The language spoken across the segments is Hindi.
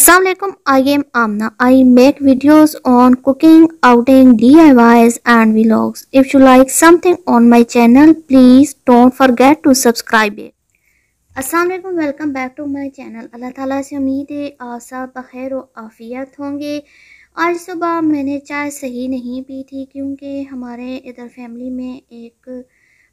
Assalamu alaikum, I am Amna. I make videos on cooking, outing, DIYs and vlogs. If you like something on my channel, please don't forget to subscribe it. अस्सलाम वालेकुम, welcome back to my channel. अल्लाह ताला से उम्मीद है आप सब बखैर व आफियत होंगे। आज सुबह मैंने चाय सही नहीं पी थी क्योंकि हमारे इधर फैमिली में एक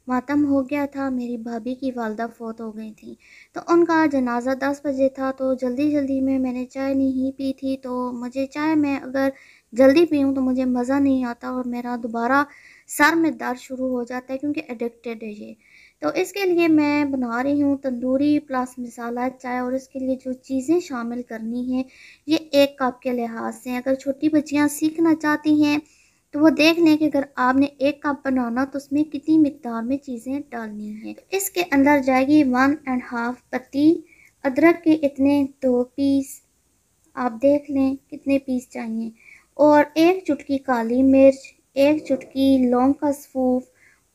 मातम हो गया था। मेरी भाभी की वालदा फ़ौत हो गई थी, तो उनका जनाजा 10 बजे था। तो जल्दी जल्दी में मैंने चाय नहीं पी थी। तो मुझे चाय में अगर जल्दी पीऊँ तो मुझे मज़ा नहीं आता और मेरा दोबारा सर में दर्द शुरू हो जाता है क्योंकि एडिक्टेड है ये। तो इसके लिए मैं बना रही हूँ तंदूरी प्लस मसाला चाय, और इसके लिए जो चीज़ें शामिल करनी हैं ये 1 कप के लिहाज से। अगर छोटी बच्चियाँ सीखना चाहती हैं तो वो देख लें कि अगर आपने 1 कप बनाना तो उसमें कितनी मिकदार में चीज़ें डालनी हैं। इसके अंदर जाएगी 1.5 पत्ती अदरक के, इतने 2 पीस, आप देख लें कितने पीस चाहिए, और 1 चुटकी काली मिर्च, 1 चुटकी लौंग का सफ़ूफ,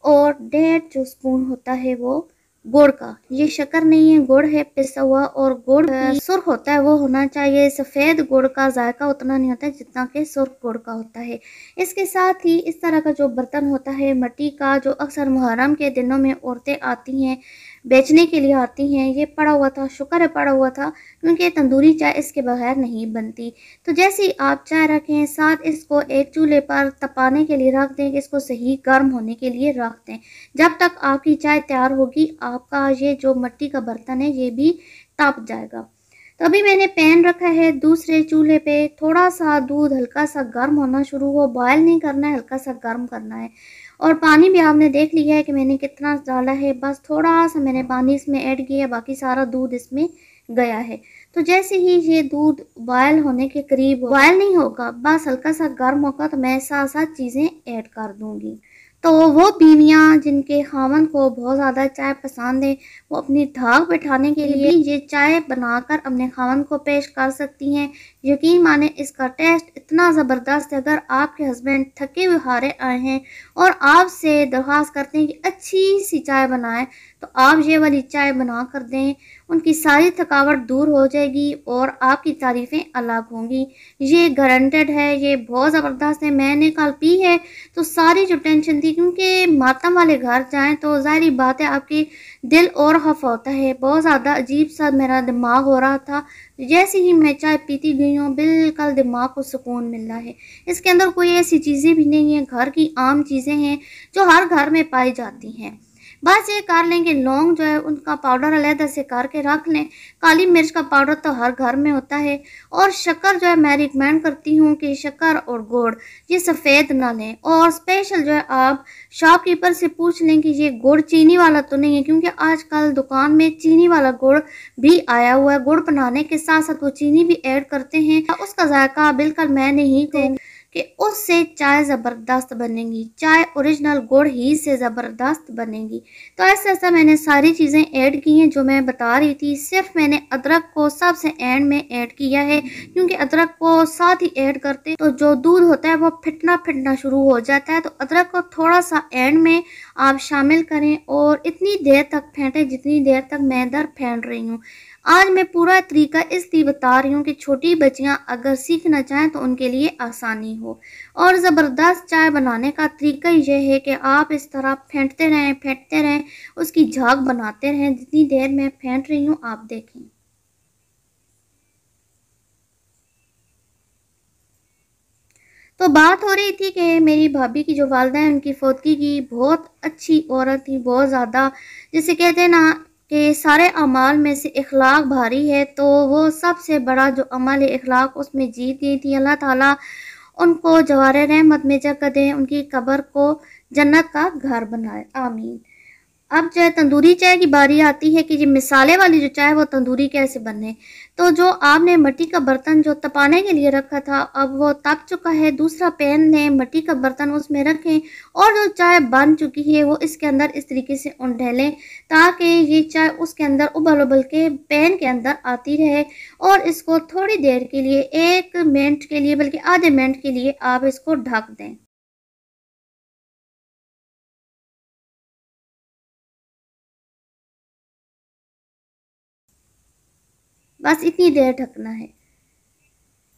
और 1.5 जो स्पून होता है वो गुड़ का। ये शक्कर नहीं है, गुड़ है पिसा हुआ, और गुड़ सुर्ख होता है वो होना चाहिए। सफ़ेद गुड़ का जायका उतना नहीं होता है जितना कि सुर्ख गुड़ का होता है। इसके साथ ही इस तरह का जो बर्तन होता है मिट्टी का, जो अक्सर मुहर्रम के दिनों में औरतें आती हैं बेचने के लिए आती हैं, ये पड़ा हुआ था, शुक्र है पड़ा हुआ था, क्योंकि तंदूरी चाय इसके बगैर नहीं बनती। तो जैसे ही आप चाय रखें, साथ इसको एक चूल्हे पर तपाने के लिए रख दें कि इसको सही गर्म होने के लिए रख दें। जब तक आपकी चाय तैयार होगी आपका ये जो मिट्टी का बर्तन है ये भी तप जाएगा। तो अभी मैंने पैन रखा है दूसरे चूल्हे पे। थोड़ा सा दूध हल्का सा गर्म होना शुरू हो, बॉयल नहीं करना है, हल्का सा गर्म करना है। और पानी भी आपने देख लिया है कि मैंने कितना डाला है, बस थोड़ा सा मैंने पानी इसमें ऐड किया, बाकी सारा दूध इसमें गया है। तो जैसे ही ये दूध बॉयल होने के करीब, बॉयल नहीं होगा, बस हल्का सा गर्म होगा, तो मैं साथ साथ चीज़ें ऐड कर दूंगी। तो वो बीवियाँ जिनके खामन को बहुत ज़्यादा चाय पसंद है, वो अपनी धाक बैठाने के लिए ये चाय बनाकर अपने खामन को पेश कर सकती हैं। यकीन माने इसका टेस्ट इतना ज़बरदस्त है। अगर आपके हस्बैंड थके हुए हारे आए हैं और आपसे दरख्वास्त करते हैं कि अच्छी सी चाय बनाएं, तो आप ये वाली चाय बना कर दें, उनकी सारी थकावट दूर हो जाएगी और आपकी तारीफ़ें अलग होंगी। ये गारंटेड है, ये बहुत ज़बरदस्त है। मैंने कल पी है तो सारी जो टेंशन थी, क्योंकि मातम वाले घर जाएं तो ज़ाहिर बात है आपके दिल और खफा होता है। बहुत ज़्यादा अजीब सा मेरा दिमाग हो रहा था। जैसे ही मैं चाय पीती गई हूँ बिल्कुल दिमाग को सुकून मिल रहा है। इसके अंदर कोई ऐसी चीज़ें भी नहीं है, घर की आम चीज़ें हैं जो हर घर में पाई जाती हैं। बस ये कर लें कि लौंग जो है उनका पाउडर अलहदा से करके रख लें। काली मिर्च का पाउडर तो हर घर में होता है, और शक्कर जो है मैं रिकमेंड करती हूँ कि शक्कर और गुड़ ये सफ़ेद ना लें। और स्पेशल जो है आप शॉपकीपर से पूछ लें कि ये गुड़ चीनी वाला तो नहीं है, क्योंकि आजकल दुकान में चीनी वाला गुड़ भी आया हुआ है। गुड़ बनाने के साथ साथ वो चीनी भी ऐड करते हैं, उसका जायका बिल्कुल मैं नहीं कहूँ कि उससे चाय ज़बरदस्त बनेगी। चाय ओरिजिनल गुड़ ही से ज़बरदस्त बनेगी। तो ऐसा ऐसा मैंने सारी चीज़ें ऐड की हैं जो मैं बता रही थी। सिर्फ मैंने अदरक को सबसे एंड में ऐड किया है, क्योंकि अदरक को साथ ही ऐड करते तो जो दूध होता है वो फिटना शुरू हो जाता है। तो अदरक को थोड़ा सा एंड में आप शामिल करें और इतनी देर तक फेंटें जितनी देर तक मैं इधर फेंट रही हूँ। आज मैं पूरा तरीका इसलिए बता रही हूँ कि छोटी बच्चियाँ अगर सीखना चाहें तो उनके लिए आसानी हो। और ज़बरदस्त चाय बनाने का तरीका यह है कि आप इस तरह फेंटते रहें, उसकी झाग बनाते रहें। जितनी देर मैं फेंट रही हूँ आप देखें। तो बात हो रही थी कि मेरी भाभी की जो वालदा है उनकी फौतगी की, बहुत अच्छी औरत थी, बहुत ज़्यादा, जिसे कहते हैं ना कि सारे अमाल में से इखलाक भारी है, तो वो सबसे बड़ा जो अमल है इखलाक, उसमें जीत गई थी। अल्लाह ताला उनको जवारे रहमत में जगह दें, उनकी कब्र को जन्नत का घर बनाए, आमीन। अब जो है तंदूरी चाय की बारी आती है कि ये मिसाले वाली जो चाय वो तंदूरी कैसे बने। तो जो आपने मिट्टी का बर्तन जो तपाने के लिए रखा था अब वो तप चुका है। दूसरा पैन लें, मिट्टी का बर्तन उसमें रखें, और जो चाय बन चुकी है वो इसके अंदर इस तरीके से उंडेलें ताकि ये चाय उसके अंदर उबल उबल के पैन के अंदर आती रहे। और इसको थोड़ी देर के लिए, 1 मिनट के लिए, बल्कि आधे मिनट के लिए आप इसको ढक दें। बस इतनी देर ढकना है।